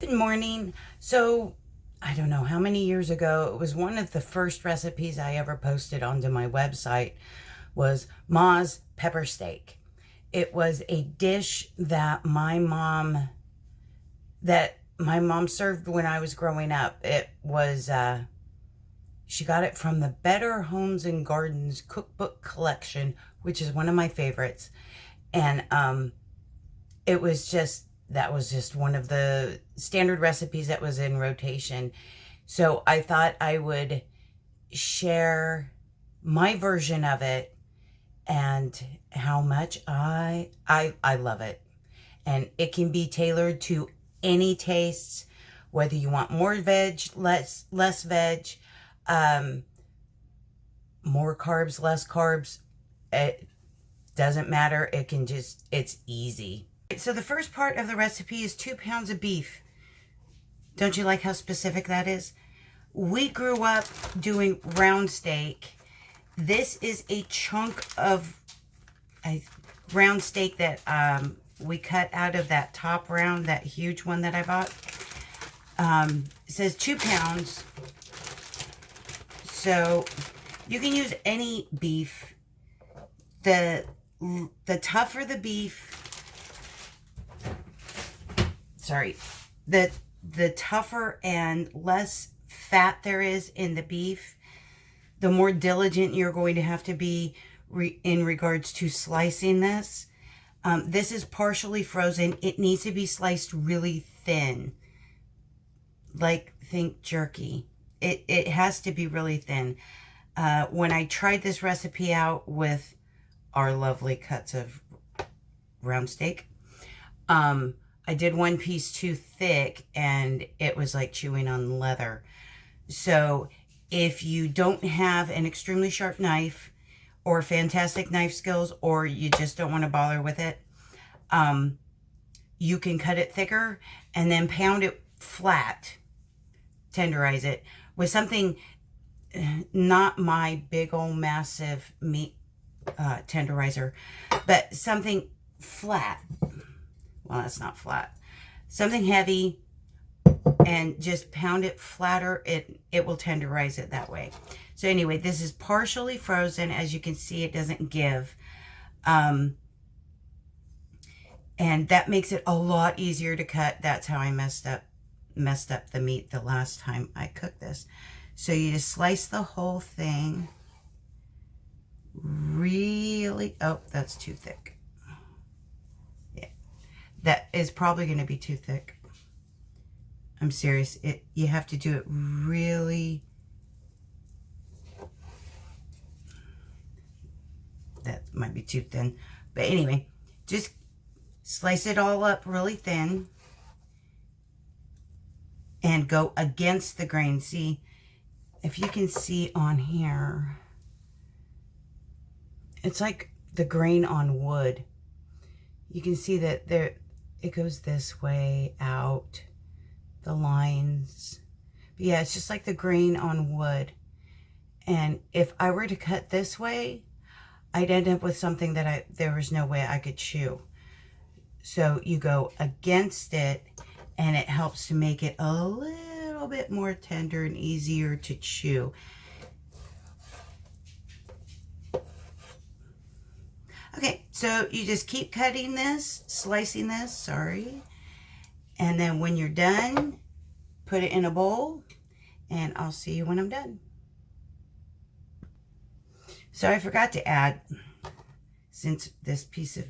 Good morning. So, I don't know how many years ago, it was one of the first recipes I ever posted onto my website was Ma's pepper steak. It was a dish that my mom served when I was growing up. It was she got it from the Better Homes and Gardens cookbook collection, which is one of my favorites. And it was just that was just one of the standard recipes that was in rotation. So I thought I would share my version of it and how much I love it. And it can be tailored to any tastes, whether you want more veg, less veg, um, more carbs, less carbs. It doesn't matter. It's easy. So the first part of the recipe is 2 pounds of beef. Don't you like how specific that is? We grew up doing round steak. This is a chunk of a round steak that we cut out of that top round, that huge one that I bought. It says 2 pounds. So you can use any beef. The tougher the beef, the tougher and less fat there is in the beef, the more diligent you're going to have to be in regards to slicing this. This is partially frozen. It needs to be sliced really thin, like think jerky. It has to be really thin. When I tried this recipe out with our lovely cuts of round steak, I did one piece too thick and it was like chewing on leather. So if you don't have an extremely sharp knife or fantastic knife skills, or you just don't want to bother with it, you can cut it thicker and then pound it flat, tenderize it with something, not my big old massive meat tenderizer, but something flat. Well, that's not flat. Something heavy, and just pound it flatter. It will tenderize it that way. So anyway, this is partially frozen. As you can see, it doesn't give. And that makes it a lot easier to cut. That's how I messed up the meat the last time I cooked this. So you just slice the whole thing really. Oh, that's too thick. That is probably going to be too thick. I'm serious. You have to do it really. That might be too thin. But anyway, just slice it all up really thin and go against the grain. See, if you can see on here, it's like the grain on wood. You can see that it goes this way out, the lines. But yeah, it's just like the grain on wood. And if I were to cut this way, I'd end up with something that there was no way I could chew. So you go against it, and it helps to make it a little bit more tender and easier to chew. Okay, so you just keep cutting this, slicing this, sorry. And then when you're done, put it in a bowl, and I'll see you when I'm done. So I forgot to add, since this piece of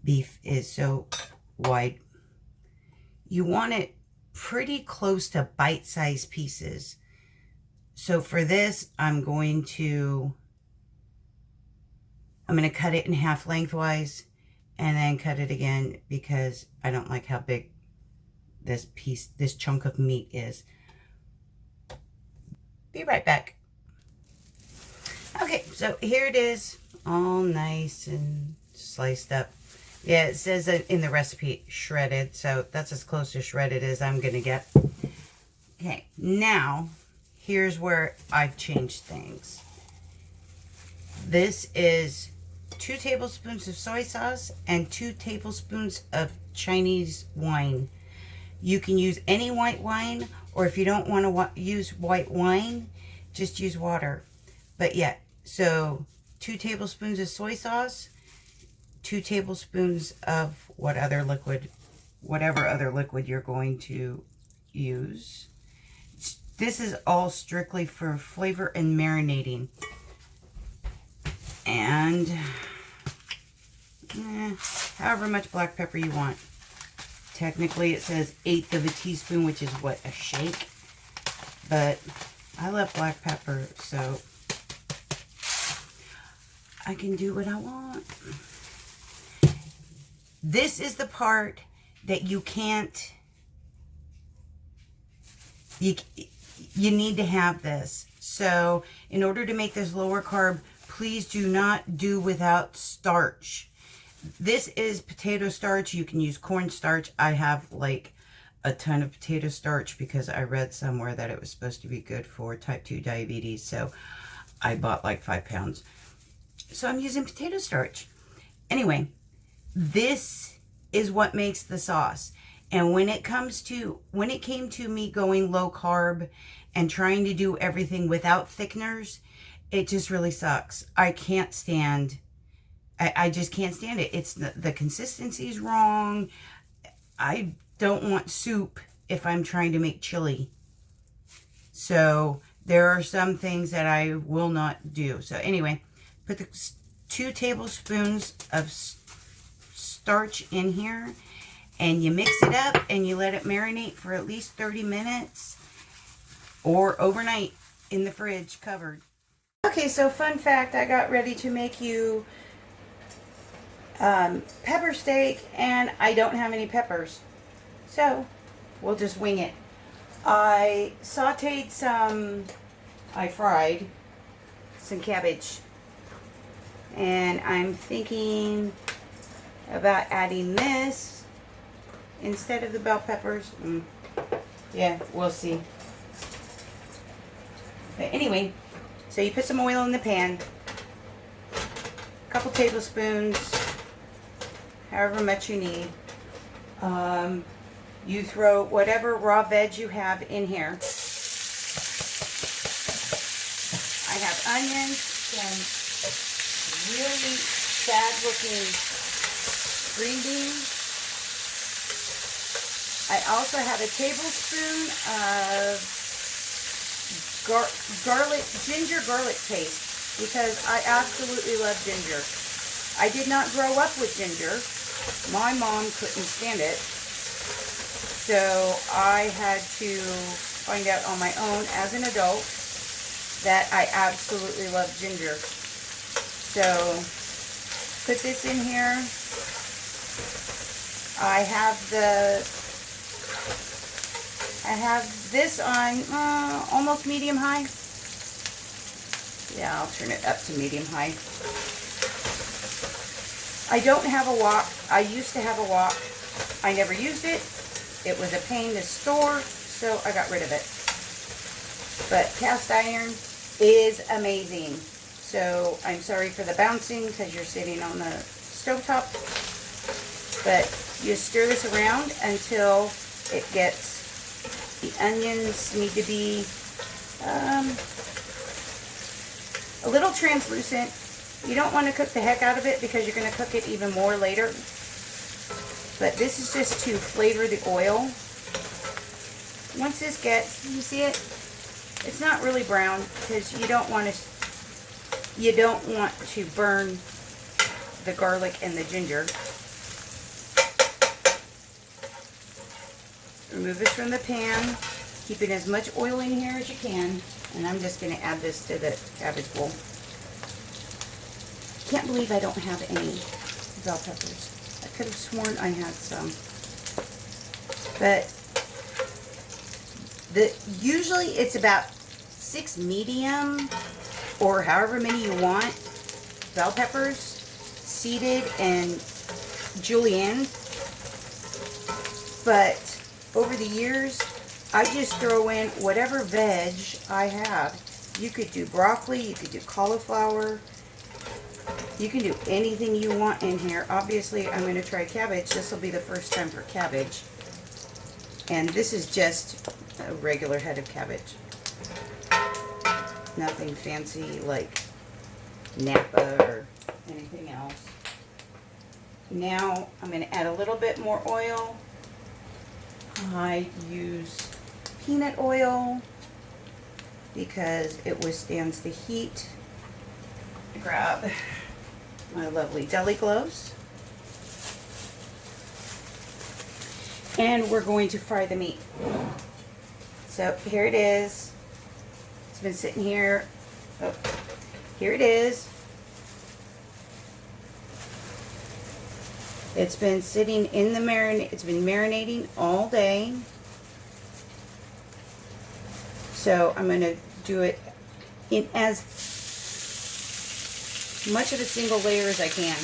beef is so wide, you want it pretty close to bite-sized pieces. So for this, I'm going to cut it in half lengthwise and then cut it again because I don't like how big this chunk of meat is. Be right back. Okay, so here it is, all nice and sliced up. Yeah, it says in the recipe shredded, so that's as close to shredded as I'm gonna get. Okay, now here's where I've changed things. This is 2 tablespoons of soy sauce and 2 tablespoons of Chinese wine. You can use any white wine, or if you don't want to use white wine, just use water. But yeah, so 2 tablespoons of soy sauce, 2 tablespoons of whatever other liquid you're going to use. This is all strictly for flavor and marinating. And however much black pepper you want. Technically it says 1/8 of a teaspoon, which is what, a shake? But I love black pepper, so I can do what I want. This is the part that you can't, you need to have this. So in order to make this lower carb, please do not do without starch. This is potato starch. You can use corn starch. I have like a ton of potato starch because I read somewhere that it was supposed to be good for type 2 diabetes. So I bought like 5 pounds. So I'm using potato starch. Anyway, this is what makes the sauce. And when it came to me going low carb and trying to do everything without thickeners, it just really sucks. I can't stand, I just can't stand it. It's the consistency is wrong. I don't want soup if I'm trying to make chili. So there are some things that I will not do. So anyway, put the 2 tablespoons of starch in here, and you mix it up and you let it marinate for at least 30 minutes or overnight in the fridge covered. Okay, so fun fact, I got ready to make you pepper steak, and I don't have any peppers. So we'll just wing it. I fried some cabbage. And I'm thinking about adding this instead of the bell peppers. Yeah, we'll see. But anyway, so you put some oil in the pan, a couple tablespoons, however much you need. You throw whatever raw veg you have in here. I have onions, some really sad looking green beans. I also have a tablespoon of ginger garlic paste because I absolutely love ginger. I did not grow up with ginger. My mom couldn't stand it. So I had to find out on my own as an adult that I absolutely love ginger. So put this in here. I have this on almost medium high. Yeah, I'll turn it up to medium high. I don't have a wok. I used to have a wok. I never used it. It was a pain to store, so I got rid of it. But cast iron is amazing. So I'm sorry for the bouncing because you're sitting on the stovetop. But you stir this around until it gets, the onions need to be a little translucent. You don't want to cook the heck out of it because you're going to cook it even more later. But this is just to flavor the oil. Once this gets, you see it? It's not really brown because you don't want to burn the garlic and the ginger. Remove this from the pan. Keeping as much oil in here as you can. And I'm just going to add this to the cabbage bowl. Can't believe I don't have any bell peppers. I could have sworn I had some. But usually it's about 6 medium or however many you want bell peppers, seeded and julienned. But over the years, I just throw in whatever veg I have. You could do broccoli, you could do cauliflower. You can do anything you want in here. Obviously, I'm going to try cabbage. This will be the first time for cabbage. And this is just a regular head of cabbage. Nothing fancy like Napa or anything else. Now I'm going to add a little bit more oil. I use peanut oil because it withstands the heat. Grab my lovely deli cloves. And we're going to fry the meat. So here it is. It's been sitting here. Oh, here it is. It's been sitting in the marinade. It's been marinating all day. So I'm going to do it in as much of a single layer as I can.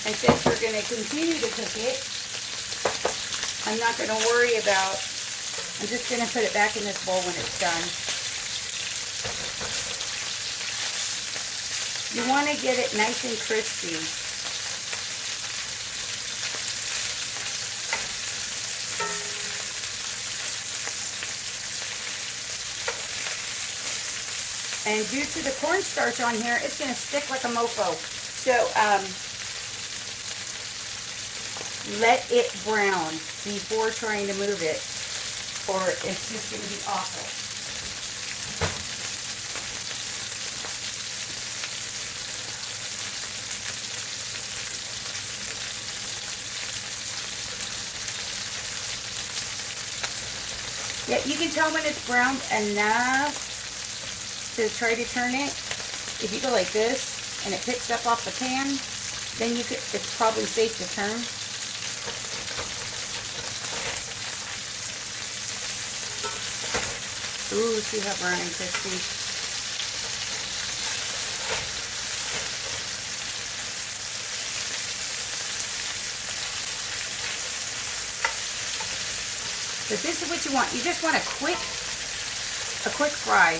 And since we're going to continue to cook it, I'm not going to worry about, I'm just going to put it back in this bowl when it's done. You want to get it nice and crispy. And due to the cornstarch on here, it's going to stick like a mofo. So, let it brown before trying to move it, or it's just going to be awful. Yeah, you can tell when it's browned enough to try to turn it. If you go like this and it picks up off the pan, then you could, it's probably safe to turn. Ooh, see how brown and crispy. But this is what you want. You just want a quick fry.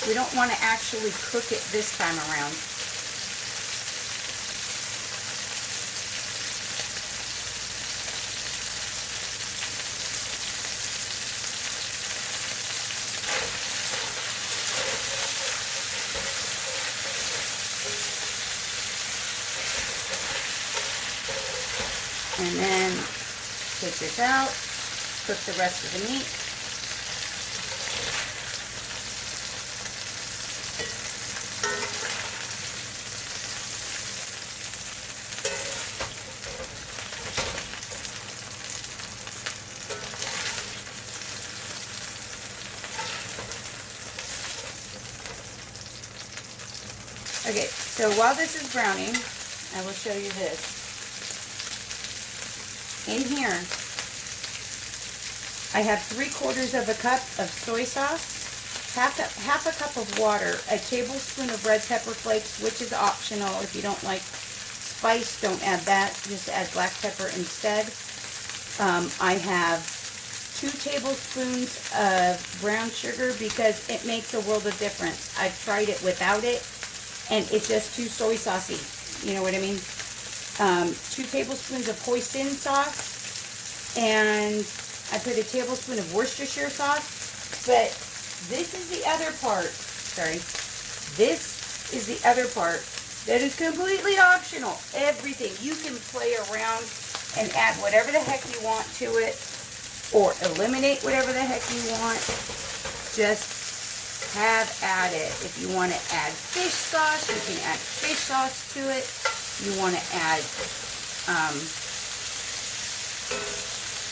We don't want to actually cook it this time around. And then take this out, cook the rest of the meat. Okay, so while this is browning, I will show you this. In here, I have 3/4 of a cup of soy sauce, half a cup of water, a tablespoon of red pepper flakes, which is optional. If you don't like spice, don't add that. Just add black pepper instead. I have 2 tablespoons of brown sugar because it makes a world of difference. I've tried it without it, and it's just too soy saucy. You know what I mean? 2 tablespoons of hoisin sauce, and I put a tablespoon of Worcestershire sauce. But this is the other part. Sorry. This is the other part that is completely optional. Everything. You can play around and add whatever the heck you want to it, or eliminate whatever the heck you want. Just have at it. If you want to add fish sauce, you can add fish sauce to it. You want to add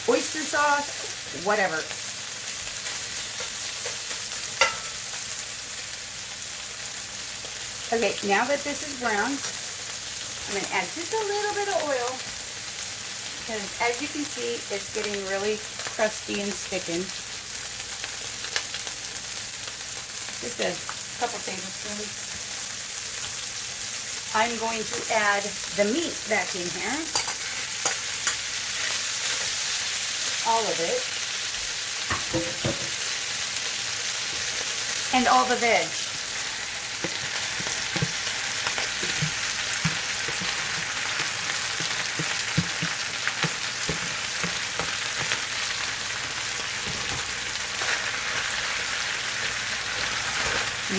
oyster sauce, whatever. Okay, now that this is brown, I'm going to add just a little bit of oil, because as you can see, it's getting really crusty and sticking. Just a couple tablespoons. I'm going to add the meat back in here. All of it. And all the veg.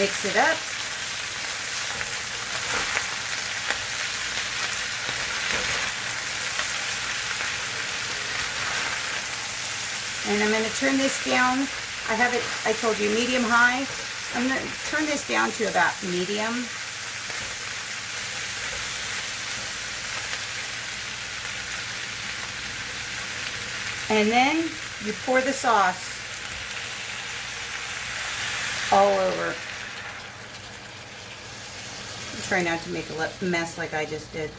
Mix it up. And I'm going to turn this down. I have it, I told you, medium high. I'm going to turn this down to about medium. And then you pour the sauce all over. Try not to make a mess like I just did.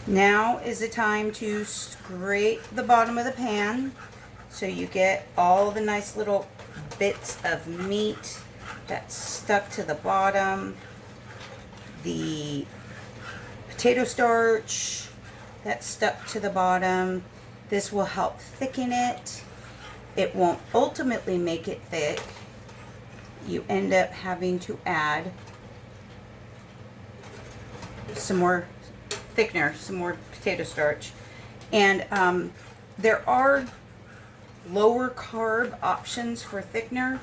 Now is the time to scrape the bottom of the pan so you get all the nice little bits of meat that's stuck to the bottom. The potato starch that's stuck to the bottom. This will help thicken it. It won't ultimately make it thick. You end up having to add some more thickener, some more potato starch. And there are lower carb options for thickener,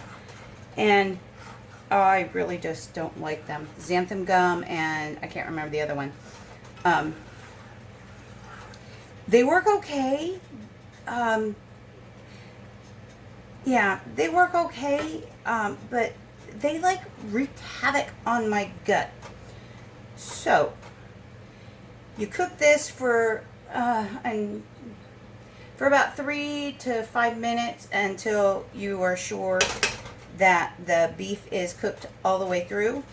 and I really just don't like them. Xanthan gum and I can't remember the other one. They work okay. Yeah, they work okay, but they like wreaked havoc on my gut. So you cook this for about 3 to 5 minutes until you are sure that the beef is cooked all the way through.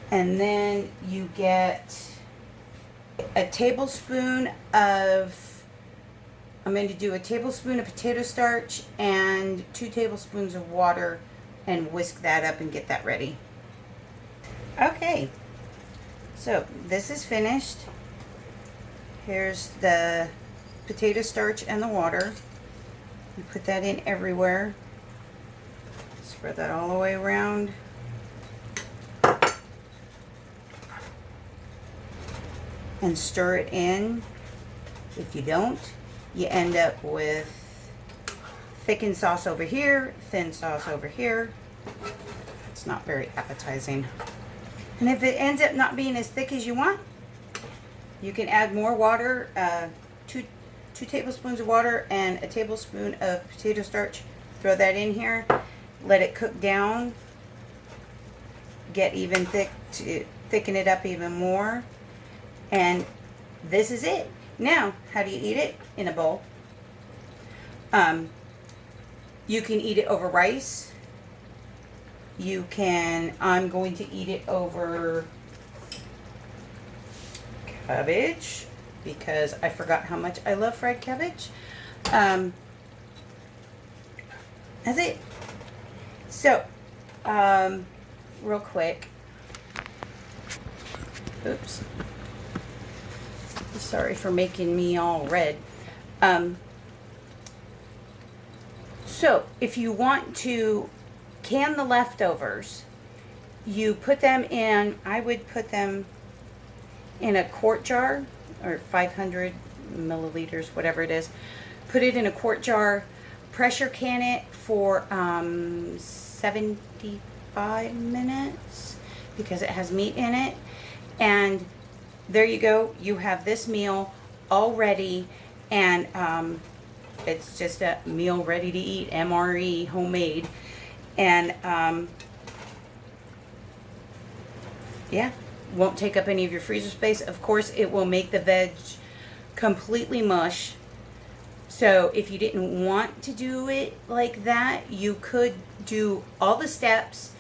And then you get a tablespoon of, I'm going to do a tablespoon of potato starch and 2 tablespoons of water and whisk that up and get that ready. Okay, so this is finished. Here's the potato starch and the water. You put that in everywhere. Spread that all the way around. And stir it in. If you don't, you end up with thickened sauce over here, thin sauce over here. It's not very appetizing. And if it ends up not being as thick as you want, you can add more water, 2 tablespoons of water and a tablespoon of potato starch. Throw that in here, let it cook down, get even thick to thicken it up even more. And this is it. Now, how do you eat it? In a bowl. You can eat it over rice. You can, I'm going to eat it over cabbage because I forgot how much I love fried cabbage. That's it. So, real quick. Oops. Sorry for making me all red. So, if you want to can the leftovers, you put them in, I would put them in a quart jar, or 500 milliliters, whatever it is. Put it in a quart jar, pressure can it for 75 minutes because it has meat in it. And there you go. You have this meal all ready, and it's just a meal ready to eat, MRE, homemade. And yeah, won't take up any of your freezer space. Of course, it will make the veg completely mush. So if you didn't want to do it like that, you could do all the steps,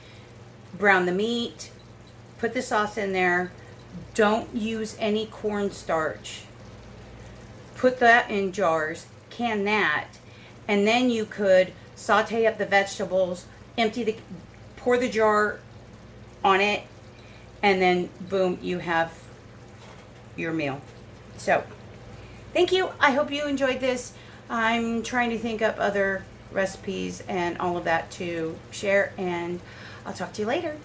brown the meat, put the sauce in there. Don't use any cornstarch. Put that in jars, can that, and then you could saute up the vegetables, pour the jar on it, and then boom, you have your meal. So, thank you. I hope you enjoyed this. I'm trying to think up other recipes and all of that to share, and I'll talk to you later.